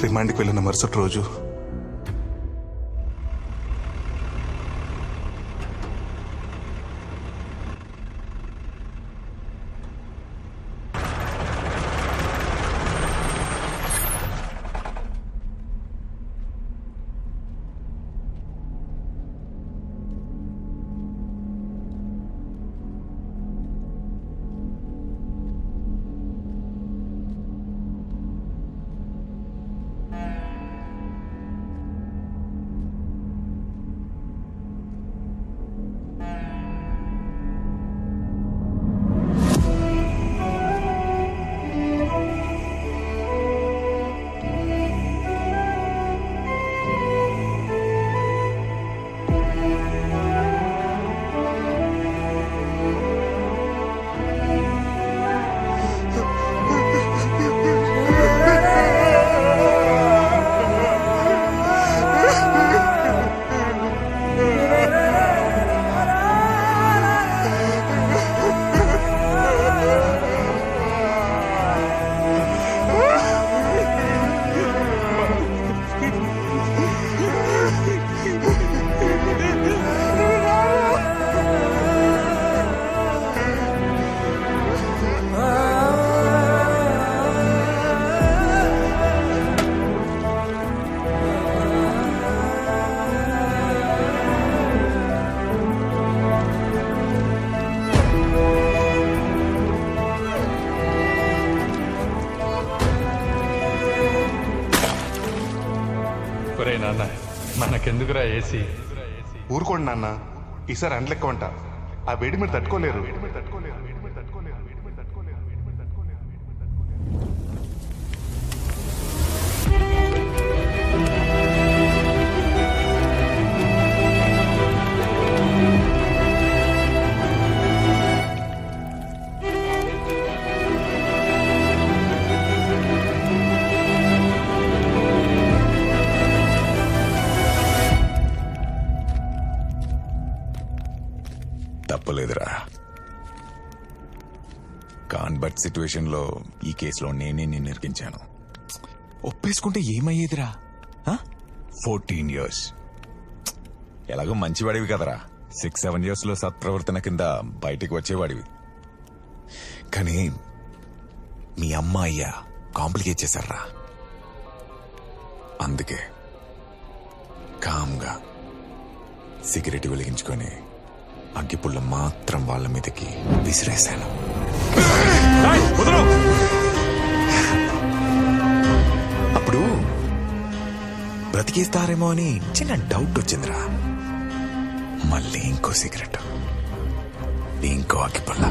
రిమాండ్కి వెళ్ళిన మరుసటి రోజు నాన్న మనకెందుకురా ఏసీ? ఊరుకోండి నాన్న, ఈసారి అండ్లెక్క వంట. ఆ వేడి మీరు తట్టుకోలేరు. తప్పలేదురా. కాన్బర్ట్ సిచ్యువేషన్ లో ఈ కేసులో నేనే నిన్ను ఇరికించాను. ఒప్పేసుకుంటే ఏమయ్యేదిరా? 14 years. ఎలాగో మంచివాడివి కదరా. 6-7 years లో సత్ప్రవర్తన కింద బయటికి వచ్చేవాడివి. కానీ మీ అమ్మ అయ్యా కాంప్లికేట్ చేశారా. అందుకే కామ్గా సిగరెట్ వెలిగించుకొని అగ్గిపుల్ల మాత్రం వాళ్ళ మీదకి విసిరేశాను. అప్పుడు బ్రతికేస్తారేమో అని చిన్న డౌట్ వచ్చిందిరా. మళ్ళీ ఇంకో సిగరెట్, ఇంకో అగ్గిపుల్ల.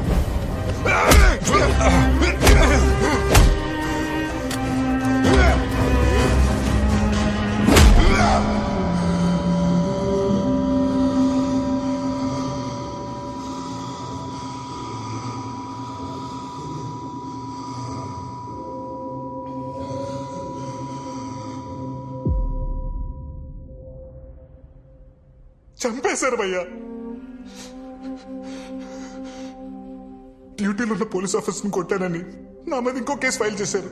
చంపేశారు భయ్యా. డ్యూటీలో ఉన్న పోలీస్ ఆఫీసర్ని కొట్టానని నా మీద ఇంకో కేసు ఫైల్ చేశారు.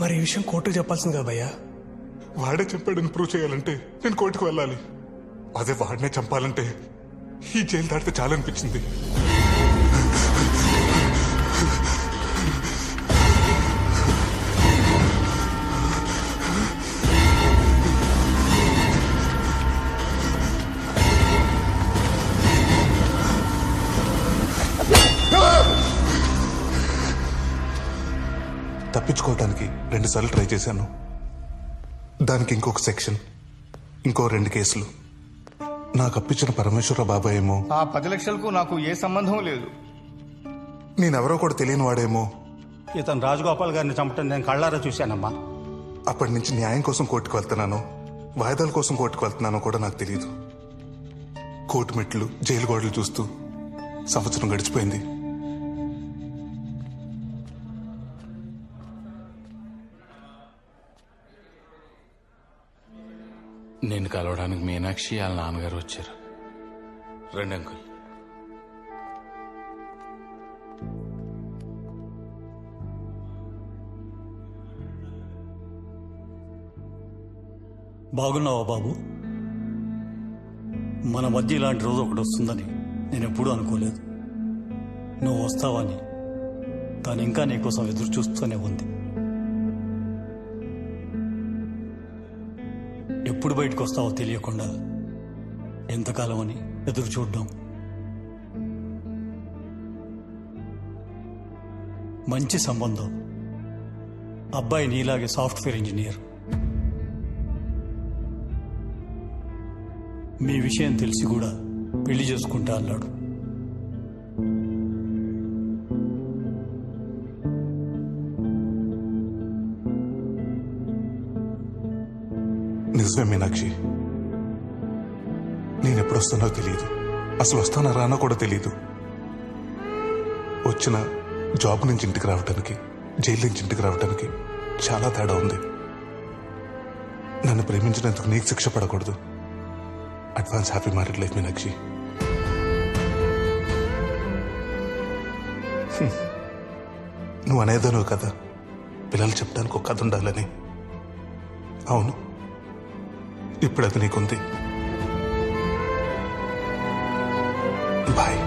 మరి ఈ విషయం కోర్టుకు చెప్పాల్సింది కదా భయ్యా. వాడే చెప్పాడని ప్రూవ్ చేయాలంటే నేను కోర్టుకు వెళ్ళాలి. అదే వాడినే చంపాలంటే ఈ జైలు దాటితే చాలనిపించింది. తప్పించుకోవడానికి 2 సార్లు ట్రై చేశాను. దానికి ఇంకొక సెక్షన్, ఇంకో 2 కేసులు. నాకు అప్పించిన పరమేశ్వర బాబాయ్ ఏమో ఆ 10 లక్షలకు నాకు ఏ సంబంధం లేదు. నేనెవరో కూడా తెలియని వాడేమో ఇతను రాజగోపాల్ గారిని చంపటం నేను కళ్ళారా చూశానమ్మా. అప్పటి నుంచి న్యాయం కోసం కోర్టుకు వెళ్తున్నానో వాయిదాల కోసం కోర్టుకు వెళ్తున్నానో కూడా నాకు తెలియదు. కోర్టు మెట్లు, జైలు గోడలు చూస్తూ సంవత్సరం గడిచిపోయింది. నేను కలవడానికి మీనాక్షి వాళ్ళ నాన్నగారు వచ్చారు. రండి అంకుల్. బాగున్నావా బాబు? మన మధ్య ఇలాంటి రోజు ఒకటి వస్తుందని నేను ఎప్పుడూ అనుకోలేదు. నువ్వు వస్తావని తను ఇంకా నీకోసం ఎదురు చూస్తూనే ఉంది. ఎప్పుడు బయటకు వస్తావో తెలియకుండా ఎంతకాలం అని ఎదురు చూడ్డం. మంచి సంబంధం. అబ్బాయి నీలాగే సాఫ్ట్వేర్ ఇంజనీర్. మీ విషయం తెలిసి కూడా పెళ్లి చేసుకుంటా అన్నాడు. నిజమే మీనాక్షి, నేను ఎప్పుడు వస్తానో తెలియదు. అసలు వస్తానా రానో కూడా తెలియదు. వచ్చిన జాబ్ నుంచి ఇంటికి రావడానికి, జైలు నుంచి ఇంటికి రావడానికి చాలా తేడా ఉంది. నన్ను ప్రేమించినందుకు నీకు శిక్ష పడకూడదు. Advance happy married life Meenakshi. నువ్వు అనేదాను కదా, పిల్లలు చెప్పడానికి ఒక కథ ఉండాలని. అవును, ఇప్పుడు అది నీకుంది. బాయ్.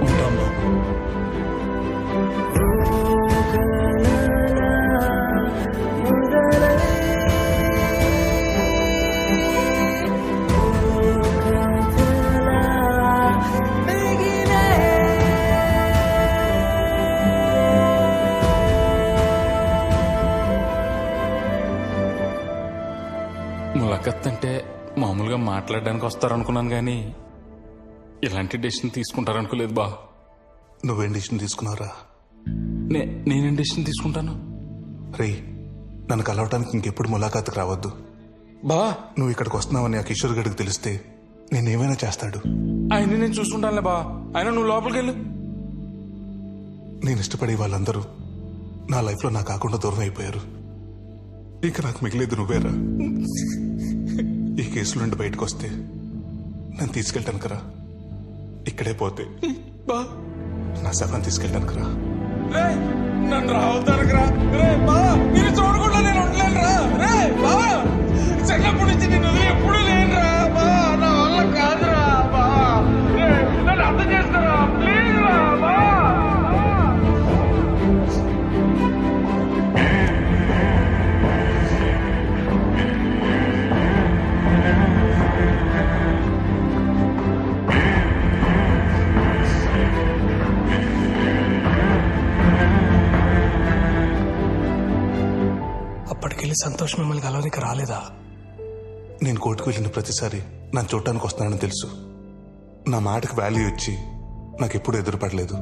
ఉంటాం బాబు. ములకత్ అంటే మామూలుగా మాట్లాడడానికి వస్తారనుకున్నాను కానీ ఇలాంటి డెసిషన్ తీసుకుంటారనుకోలేదు బా. నువ్వేం డిసిషన్ తీసుకున్నావురా? నేనేం డెసిషన్ తీసుకుంటాను? రే, నన్ను కలవటానికి ఇంకెప్పుడు ములాఖాతుకు రావద్దు బా. నువ్వు ఇక్కడికి వస్తున్నావని ఆ కిషోర్ గడికి తెలిస్తే నేనేమైనా చేస్తాడు. ఆయన్ని నేను చూసుకుంటానులే బా. ఆయన నువ్వు లోపలికి వెళ్ళు. నేను ఇష్టపడే వాళ్ళందరూ నా లైఫ్లో నా కాకుండా దూరం అయిపోయారు. ఇక నాకు మిగిలేదు నువ్వేరా. ఈ కేసుల నుండి బయటకు వస్తే నన్ను తీసుకెళ్ళటాను కరా. ఇక్కడే పోతే బా నా శవాన్ని తీసుకెళ్ళటాను కరా. నన్ను రావుతానురా రే బా. నేను చూడకుండా నేను ఉండలేను రా రే బా. చిన్నప్పటి నుంచి నేను వదిలి ఎప్పుడూ లేనురా బా. నా వల్ల కాదురా బా. నన్ను అర్థం చేస్తారా ప్లీజ్ రా బా. అప్పటికెళ్ళి సంతోష్ మిమ్మల్ని కలవనికి రాలేదా? నేను కోర్టుకు వెళ్ళిన ప్రతిసారి నన్ను చూడటానికి వస్తున్నానని తెలుసు. నా మాటకు వాల్యూ ఇచ్చి నాకు ఎప్పుడు ఎదురుపడలేదు.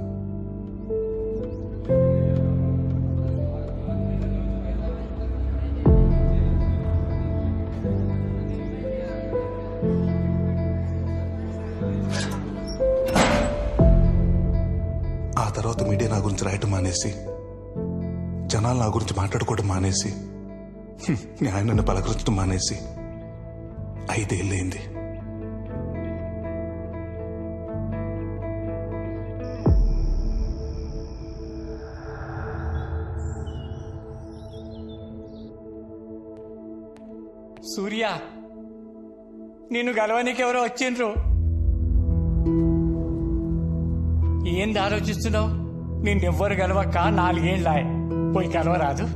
ఆ తర్వాత మీడియా నా గురించి రాయటం మానేసి, జనాలు నా గురించి మాట్లాడుకోవడం మానేసి, ఆయన నన్ను పలకరించడం మానేసి 5 ఏళ్ళైంది. సూర్య, నిన్ను గెలవనికి ఎవరో వచ్చిండ్రు. ఏంది ఆలోచిస్తున్నావు? నిన్నెవ్వరు గెలవక 4 ఏళ్ళాయి. పోయి గెలవరాదు.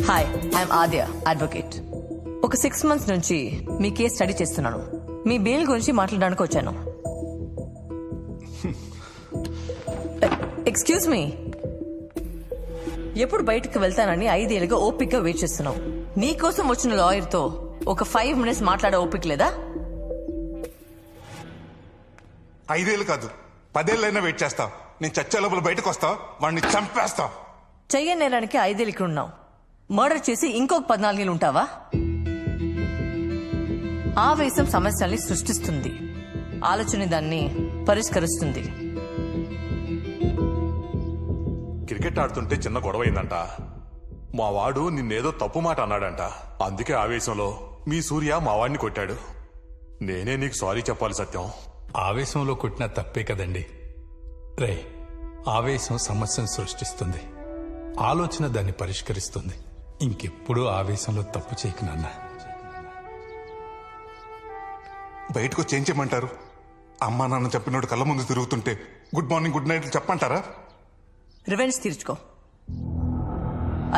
Hi, I'm Aadya, advocate. ఒక 6 months నుంచి మీ కేసు స్టడీ చేస్తున్నాను. మీ బెయిల్ గురించి మాట్లాడడానికి వచ్చాను. ఎక్స్క్యూజ్ మీ, ఎప్పుడు బయటకు వెళ్తానని 5 ఏళ్ళుగా ఓపిక్గా వెయిట్ చేస్తున్నావు. నీకోసం వచ్చిన లాయర్తో ఒక 5 minutes మాట్లాడే ఓపిక లేదా? 5 ఏళ్ళు కాదు 10 ఏళ్ళైనా వెయిట్ చేస్తా. నేను చచ్చే లోపల బయటకు వస్తా, వాడిని చంపేస్తా. చెయ్య నేరానికి 5 ఏళ్ళు ఇక్కడ ఉన్నావు. మర్డర్ చేసి ఇంకొక 14 ఏళ్ళు ఉంటావా? ఆవేశం సమస్యల్ని సృష్టిస్తుంది, ఆలోచన దాన్ని పరిష్కరిస్తుంది. క్రికెట్ ఆడుతుంటే చిన్న గొడవ అయిందంట. మా వాడు నిన్నేదో తప్పు మాట అన్నాడంట. అందుకే ఆవేశంలో మీ సూర్య మా వాడిని కొట్టాడు. నేనే నీకు సారీ చెప్పాలి సత్యం. ఆవేశంలో కొట్టిన తప్పే కదండి. రే, ఆవేశం సమస్యను సృష్టిస్తుంది, ఆలోచన దాన్ని పరిష్కరిస్తుంది. ఇంకెప్పుడూ ఆవేశంలో తప్పు చేయకు నాన్న. బయటకు చేంజ్ చేయమంటారు. అమ్మా నాన్న చెప్పినోడు కళ్ళ ముందు తిరుగుతుంటే గుడ్ మార్నింగ్ గుడ్ నైట్ చెప్పంటారా? రివెంజ్ తీర్చుకో,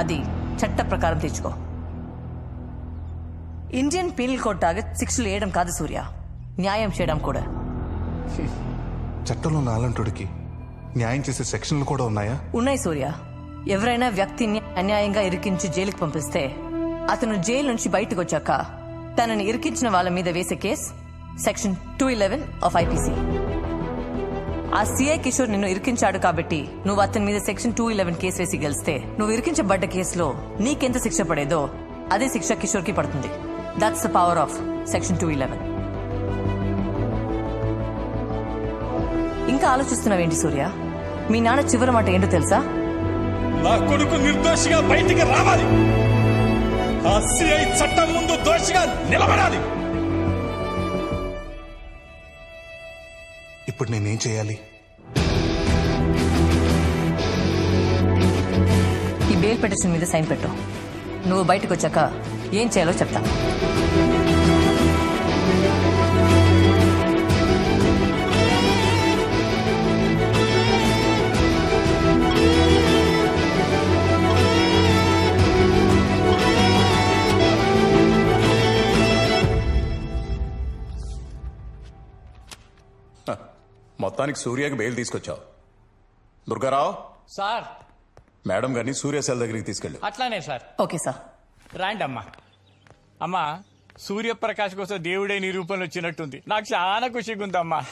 అది చట్ట ప్రకారం తీర్చుకో. ఇండియన్ పీనల్ కోడ్ టార్గెట్ శిక్షలు వేయడం కాదు సూర్య, న్యాయం చేయడం కూడా. చట్టంలో నాలంటోడికి న్యాయం చేసే సెక్షన్లు కూడా ఉన్నాయా? ఉన్నాయి సూర్య. ఎవరైనా వ్యక్తిని అన్యాయంగా ఇరికించి జైలుకి పంపిస్తే అతను జైలు నుంచి బయటకు వచ్చాక తనని ఇరికించిన వాళ్ళ మీద వేసే కేసు సెక్షన్ 211 ఆఫ్ ఐపీసీ. ఆ సిఐ కిషోర్ నిన్ను ఇరికించాడు కాబట్టి నువ్వు అతని మీద సెక్షన్ 211 కేసు వేసి గెలిస్తే నువ్వు ఇరికించబడ్డ కేసులో నీకెంత శిక్ష పడేదో అదే శిక్ష కిషోర్ కి పడుతుంది. That's the power of section 211. ఇంకా ఆలోచిస్తున్నావేంటి సూర్య? మీ నాన్న చివరి మాట ఏంటో తెలుసా? నా కొడుకు నిర్దోషిగా బయటికి రావాలి, ఆ సిఐ చట్టం ముందు దోషిగా నిలబడాలి. ఇప్పుడు నేనేం చేయాలి? ఈ బెయిల్ పిటిషన్ మీద సైన్ పెట్టు. నువ్వు బయటకు వచ్చాక ఏం చేయాలో చెప్తా. మొత్తానికి సూర్యకి బెయిల్ తీసుకొచ్చావు. దుర్గారావు, సార్ మేడం గారిని సూర్య సెల్ దగ్గరికి తీసుకెళ్ళు. అట్లానే సార్. Okay sir. రాండి అమ్మా. అమ్మా, సూర్యప్రకాష్ కోసం దేవుడే నీ రూపంలో వచ్చినట్టుంది. నాకు చాలా ఖుషిగా ఉందమ్మా.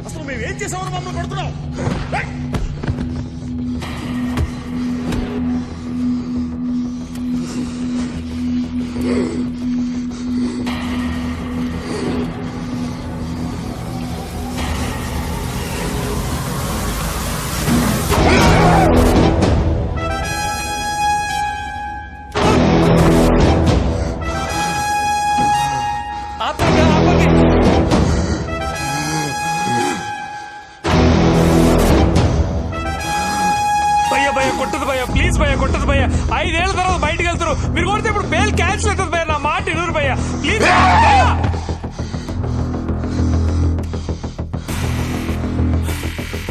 అసలు మేమేం చేసామని మమ్మల్ని కొడుతున్నావు? కొట్టదు భయ్యా, ప్లీజ్ భయ్యా, కొట్టదు భయ్యా. 5 ఏళ్ల తర్వాత బయటకు వెళ్తారు, మీరు కొడితే ఇప్పుడు బెయిల్ క్యాన్సిల్ అవుతుంది భయ్యా. నా మాట ఇరువురు భయ్యా, ప్లీజ్ భయ్యా.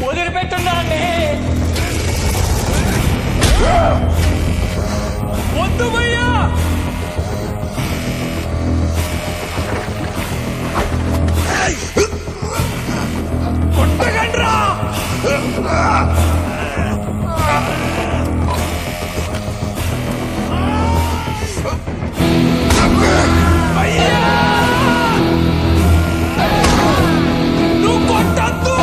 వదిలిపెట్టున్నా అండి. వద్దు భయ్యా. కొట్టగండ్రా. నువ్వు కొట్టద్దు.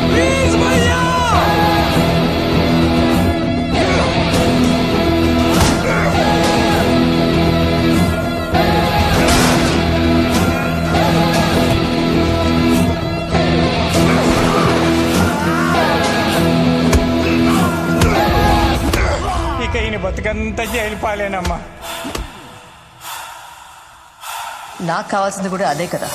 ప్లీజ్ భయ్యా. ఇక ఈయన బతుకంతా జైలు పాలేనమ్మా. నాకు కావాల్సింది కూడా అదే కదా.